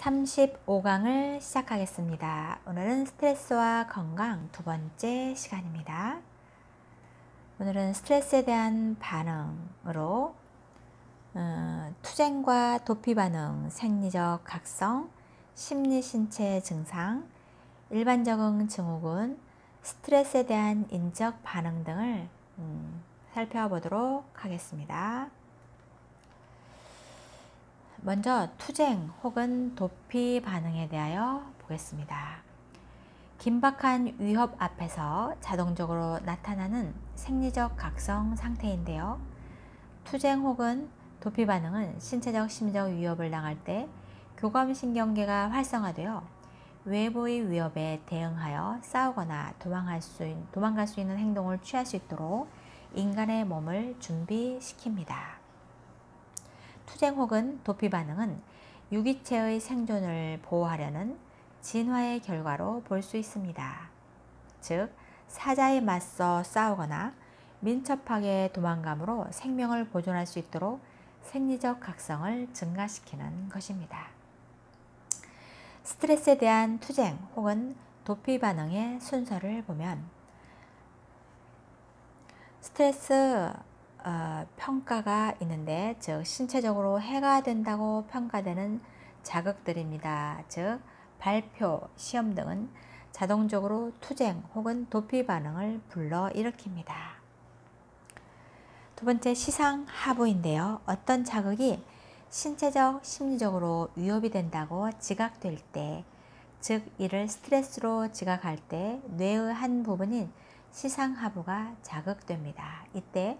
35강을 시작하겠습니다. 오늘은 스트레스와 건강 두 번째 시간입니다. 오늘은 스트레스에 대한 반응으로 투쟁과 도피 반응, 생리적 각성, 심리 신체 증상, 일반 적응 증후군, 스트레스에 대한 인적 반응 등을 살펴보도록 하겠습니다. 먼저 투쟁 혹은 도피 반응에 대하여 보겠습니다. 긴박한 위협 앞에서 자동적으로 나타나는 생리적 각성 상태인데요. 투쟁 혹은 도피 반응은 신체적, 심리적 위협을 당할 때 교감신경계가 활성화되어 외부의 위협에 대응하여 싸우거나 도망갈 수 있는 행동을 취할 수 있도록 인간의 몸을 준비시킵니다. 투쟁 혹은 도피 반응은 유기체의 생존을 보호하려는 진화의 결과로 볼 수 있습니다. 즉, 사자에 맞서 싸우거나 민첩하게 도망감으로 생명을 보존할 수 있도록 생리적 각성을 증가시키는 것입니다. 스트레스에 대한 투쟁 혹은 도피 반응의 순서를 보면 스트레스 평가가 있는데, 즉 신체적으로 해가 된다고 평가되는 자극들입니다. 즉 발표, 시험 등은 자동적으로 투쟁 혹은 도피 반응을 불러일으킵니다. 두 번째, 시상하부인데요. 어떤 자극이 신체적, 심리적으로 위협이 된다고 지각될 때, 즉 이를 스트레스로 지각할 때 뇌의 한 부분인 시상하부가 자극됩니다. 이때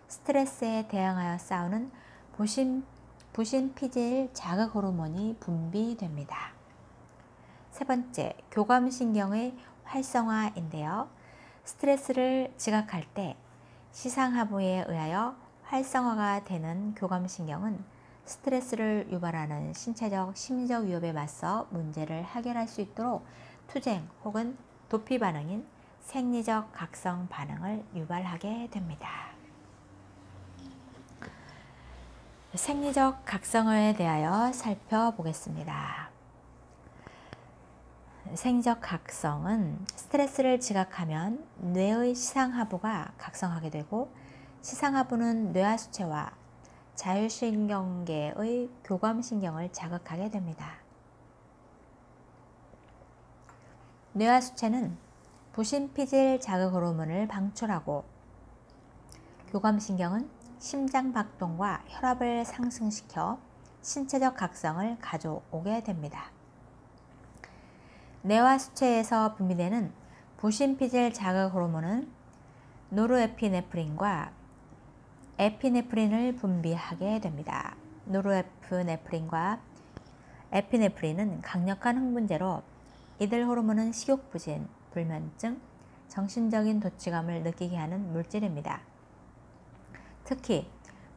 스트레스에 대응하여 싸우는 부신피질 자극 호르몬이 분비됩니다. 세 번째, 교감신경의 활성화인데요. 스트레스를 지각할 때 시상하부에 의하여 활성화가 되는 교감신경은 스트레스를 유발하는 신체적, 심리적 위협에 맞서 문제를 해결할 수 있도록 투쟁 혹은 도피 반응인 생리적 각성 반응을 유발하게 됩니다. 생리적 각성에 대하여 살펴보겠습니다. 생리적 각성은 스트레스를 지각하면 뇌의 시상하부가 각성하게 되고, 시상하부는 뇌하수체와 자율신경계의 교감신경을 자극하게 됩니다. 뇌하수체는 부신피질 자극 호르몬을 방출하고, 교감신경은 심장박동과 혈압을 상승시켜 신체적 각성을 가져오게 됩니다. 뇌하수체에서 분비되는 부신피질 자극 호르몬은 노르에피네프린과 에피네프린을 분비하게 됩니다. 노르에피네프린과 에피네프린은 강력한 흥분제로, 이들 호르몬은 식욕부진, 불면증, 정신적인 도취감을 느끼게 하는 물질입니다. 특히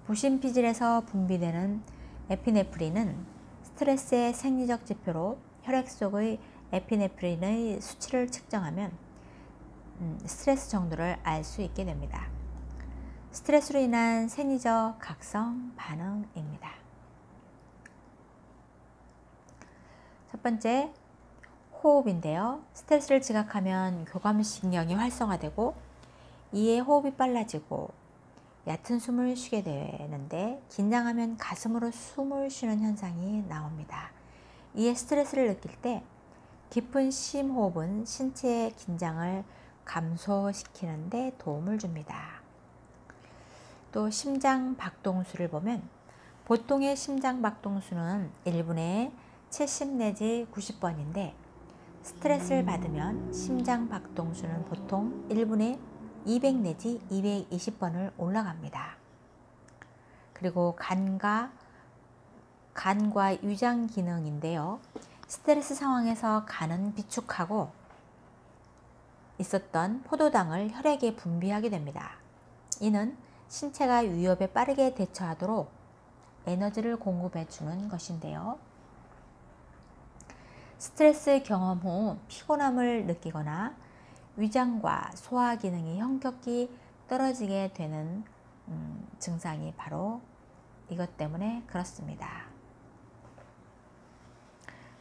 부신피질에서 분비되는 에피네프린은 스트레스의 생리적 지표로 혈액 속의 에피네프린의 수치를 측정하면 스트레스 정도를 알 수 있게 됩니다. 스트레스로 인한 생리적 각성 반응입니다. 첫 번째, 호흡인데요. 스트레스를 지각하면 교감신경이 활성화되고 이에 호흡이 빨라지고 얕은 숨을 쉬게 되는데, 긴장하면 가슴으로 숨을 쉬는 현상이 나옵니다. 이에 스트레스를 느낄 때 깊은 심호흡은 신체의 긴장을 감소시키는 데 도움을 줍니다. 또 심장 박동수를 보면 보통의 심장 박동수는 1분에 70 내지 90번인데 스트레스를 받으면 심장 박동수는 보통 1분에 200 내지 220번을 올라갑니다. 그리고 간과 위장 기능인데요. 스트레스 상황에서 간은 비축하고 있었던 포도당을 혈액에 분비하게 됩니다. 이는 신체가 위협에 빠르게 대처하도록 에너지를 공급해 주는 것인데요. 스트레스 경험 후 피곤함을 느끼거나 위장과 소화 기능이 현격히 떨어지게 되는 증상이 바로 이것 때문에 그렇습니다.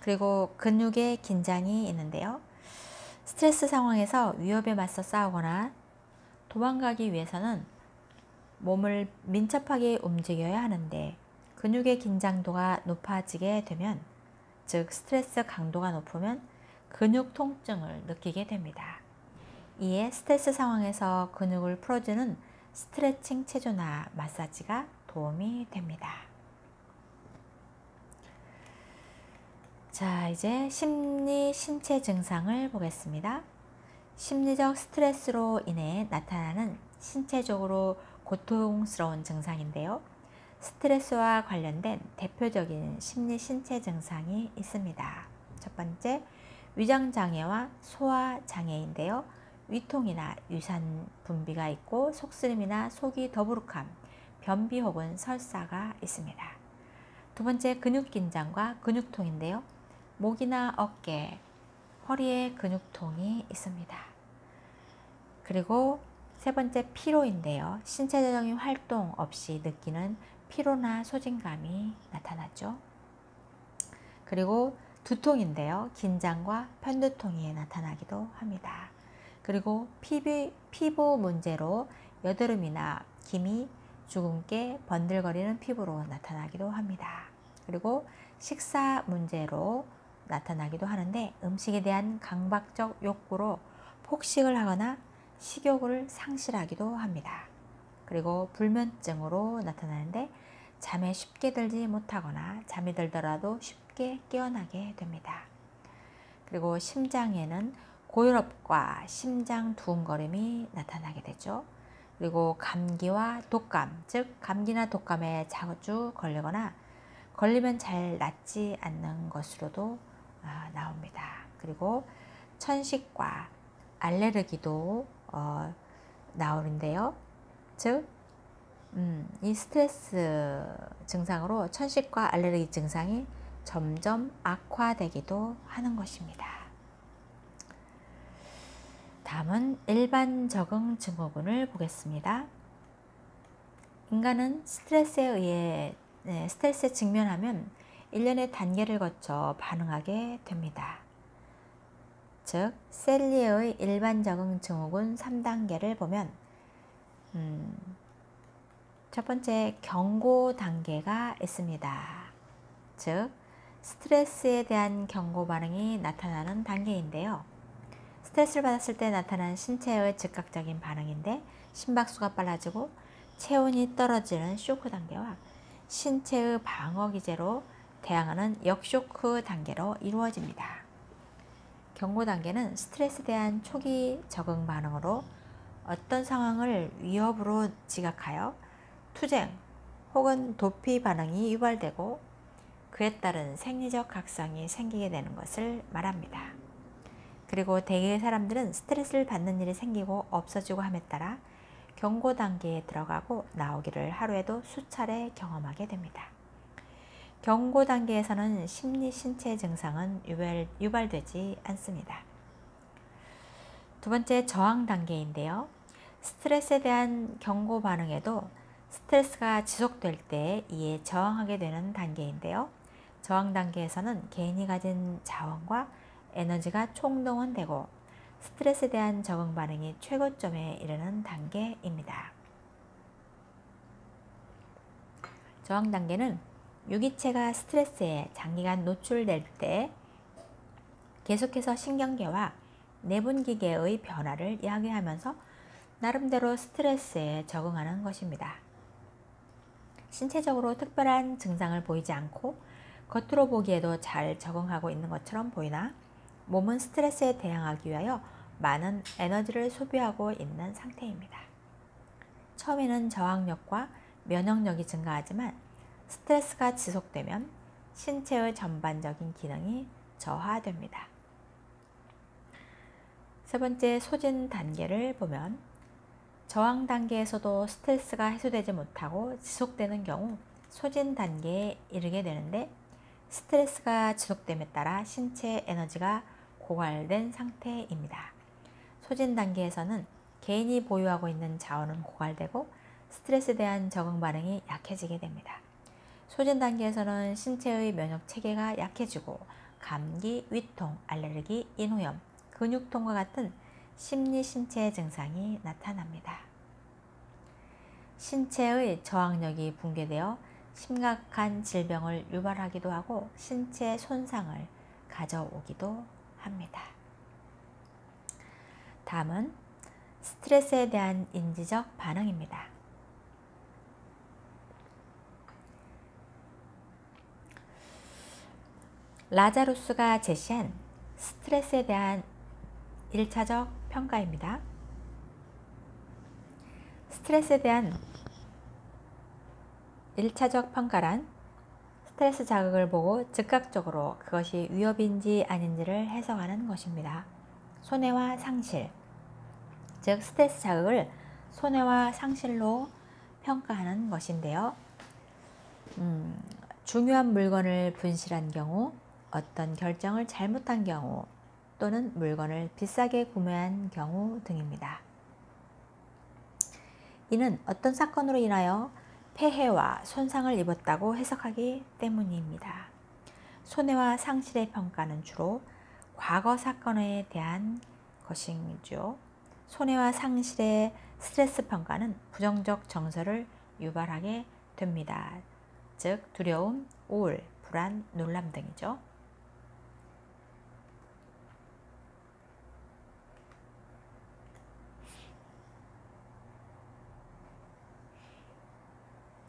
그리고 근육의 긴장이 있는데요. 스트레스 상황에서 위협에 맞서 싸우거나 도망가기 위해서는 몸을 민첩하게 움직여야 하는데 근육의 긴장도가 높아지게 되면, 즉 스트레스 강도가 높으면 근육 통증을 느끼게 됩니다. 이에 스트레스 상황에서 근육을 풀어주는 스트레칭 체조나 마사지가 도움이 됩니다. 자, 이제 심리 신체 증상을 보겠습니다. 심리적 스트레스로 인해 나타나는 신체적으로 고통스러운 증상인데요. 스트레스와 관련된 대표적인 심리 신체 증상이 있습니다. 첫 번째, 위장장애와 소화장애인데요. 위통이나 유산 분비가 있고 속쓰림이나 속이 더부룩함, 변비 혹은 설사가 있습니다. 두 번째, 근육 긴장과 근육통인데요. 목이나 어깨, 허리에 근육통이 있습니다. 그리고 세 번째, 피로인데요. 신체적인 활동 없이 느끼는 피로나 소진감이 나타나죠. 그리고 두통인데요. 긴장과 편두통이 나타나기도 합니다. 그리고 피부 문제로 여드름이나 기미, 주근깨, 번들거리는 피부로 나타나기도 합니다. 그리고 식사 문제로 나타나기도 하는데, 음식에 대한 강박적 욕구로 폭식을 하거나 식욕을 상실하기도 합니다. 그리고 불면증으로 나타나는데, 잠에 쉽게 들지 못하거나 잠이 들더라도 쉽게 깨어나게 됩니다. 그리고 심장에는 고혈압과 심장 두근거림이 나타나게 되죠. 그리고 감기와 독감, 즉 감기나 독감에 자주 걸리거나 걸리면 잘 낫지 않는 것으로도 나옵니다. 그리고 천식과 알레르기도 나오는데요. 즉 이 스트레스 증상으로 천식과 알레르기 증상이 점점 악화되기도 하는 것입니다. 다음은 일반 적응 증후군을 보겠습니다. 인간은 스트레스에 직면하면 일련의 단계를 거쳐 반응하게 됩니다. 즉, 셀리의 일반 적응 증후군 3단계를 보면 첫 번째, 경고 단계가 있습니다. 즉, 스트레스에 대한 경고 반응이 나타나는 단계인데요. 스트레스를 받았을 때 나타나는 신체의 즉각적인 반응인데, 심박수가 빨라지고 체온이 떨어지는 쇼크 단계와 신체의 방어 기제로 대항하는 역쇼크 단계로 이루어집니다. 경고 단계는 스트레스에 대한 초기 적응 반응으로 어떤 상황을 위협으로 지각하여 투쟁 혹은 도피 반응이 유발되고 그에 따른 생리적 각성이 생기게 되는 것을 말합니다. 그리고 대개의 사람들은 스트레스를 받는 일이 생기고 없어지고 함에 따라 경고 단계에 들어가고 나오기를 하루에도 수차례 경험하게 됩니다. 경고 단계에서는 심리 신체 증상은 유발되지 않습니다. 두 번째, 저항 단계인데요. 스트레스에 대한 경고 반응에도 스트레스가 지속될 때 이에 저항하게 되는 단계인데요. 저항 단계에서는 개인이 가진 자원과 에너지가 총동원되고 스트레스에 대한 적응 반응이 최고점에 이르는 단계입니다. 저항 단계는 유기체가 스트레스에 장기간 노출될 때 계속해서 신경계와 내분기계의 변화를 이야기하면서 나름대로 스트레스에 적응하는 것입니다. 신체적으로 특별한 증상을 보이지 않고 겉으로 보기에도 잘 적응하고 있는 것처럼 보이나 몸은 스트레스에 대항하기 위하여 많은 에너지를 소비하고 있는 상태입니다. 처음에는 저항력과 면역력이 증가하지만 스트레스가 지속되면 신체의 전반적인 기능이 저하됩니다. 세 번째, 소진 단계를 보면 저항 단계에서도 스트레스가 해소되지 못하고 지속되는 경우 소진 단계에 이르게 되는데, 스트레스가 지속됨에 따라 신체 에너지가 고갈된 상태입니다. 소진 단계에서는 개인이 보유하고 있는 자원은 고갈되고 스트레스에 대한 적응 반응이 약해지게 됩니다. 소진 단계에서는 신체의 면역 체계가 약해지고 감기, 위통, 알레르기, 인후염, 근육통과 같은 심리, 신체 증상이 나타납니다. 신체의 저항력이 붕괴되어 심각한 질병을 유발하기도 하고 신체 손상을 가져오기도 합니다. 다음은 스트레스에 대한 인지적 반응입니다. 라자루스가 제시한 스트레스에 대한 1차적 평가입니다. 스트레스에 대한 1차적 평가란 스트레스 자극을 보고 즉각적으로 그것이 위협인지 아닌지를 해석하는 것입니다. 손해와 상실, 즉 스트레스 자극을 손해와 상실로 평가하는 것인데요. 중요한 물건을 분실한 경우, 어떤 결정을 잘못한 경우, 또는 물건을 비싸게 구매한 경우 등입니다. 이는 어떤 사건으로 인하여 폐해와 손상을 입었다고 해석하기 때문입니다. 손해와 상실의 평가는 주로 과거 사건에 대한 것이죠. 손해와 상실의 스트레스 평가는 부정적 정서를 유발하게 됩니다. 즉 두려움, 우울, 불안, 놀람 등이죠.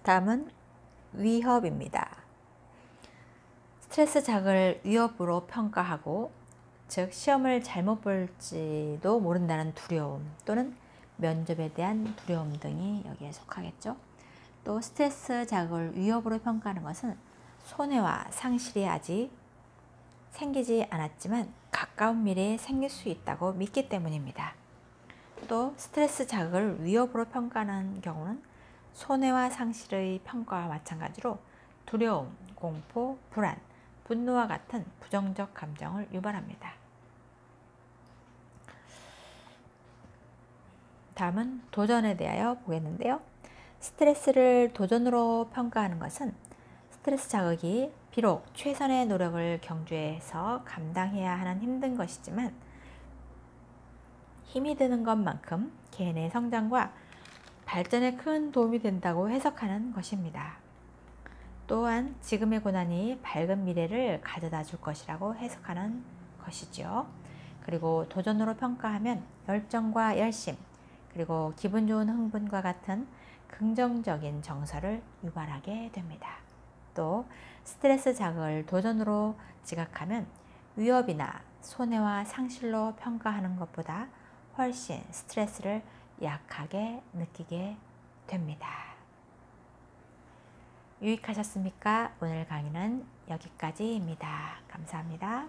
다음은 위협입니다. 스트레스 자극을 위협으로 평가하고, 즉 시험을 잘못 볼지도 모른다는 두려움 또는 면접에 대한 두려움 등이 여기에 속하겠죠. 또 스트레스 자극을 위협으로 평가하는 것은 손해와 상실이 아직 생기지 않았지만 가까운 미래에 생길 수 있다고 믿기 때문입니다. 또 스트레스 자극을 위협으로 평가하는 경우는 손해와 상실의 평가와 마찬가지로 두려움, 공포, 불안, 분노와 같은 부정적 감정을 유발합니다. 다음은 도전에 대하여 보겠는데요. 스트레스를 도전으로 평가하는 것은 스트레스 자극이 비록 최선의 노력을 경주해서 감당해야 하는 힘든 것이지만 힘이 드는 것만큼 개인의 성장과 발전에 큰 도움이 된다고 해석하는 것입니다. 또한 지금의 고난이 밝은 미래를 가져다 줄 것이라고 해석하는 것이죠. 그리고 도전으로 평가하면 열정과 열심, 그리고 기분 좋은 흥분과 같은 긍정적인 정서를 유발하게 됩니다. 또 스트레스 자극을 도전으로 지각하면 위협이나 손해와 상실로 평가하는 것보다 훨씬 스트레스를 약하게 느끼게 됩니다. 유익하셨습니까? 오늘 강의는 여기까지입니다. 감사합니다.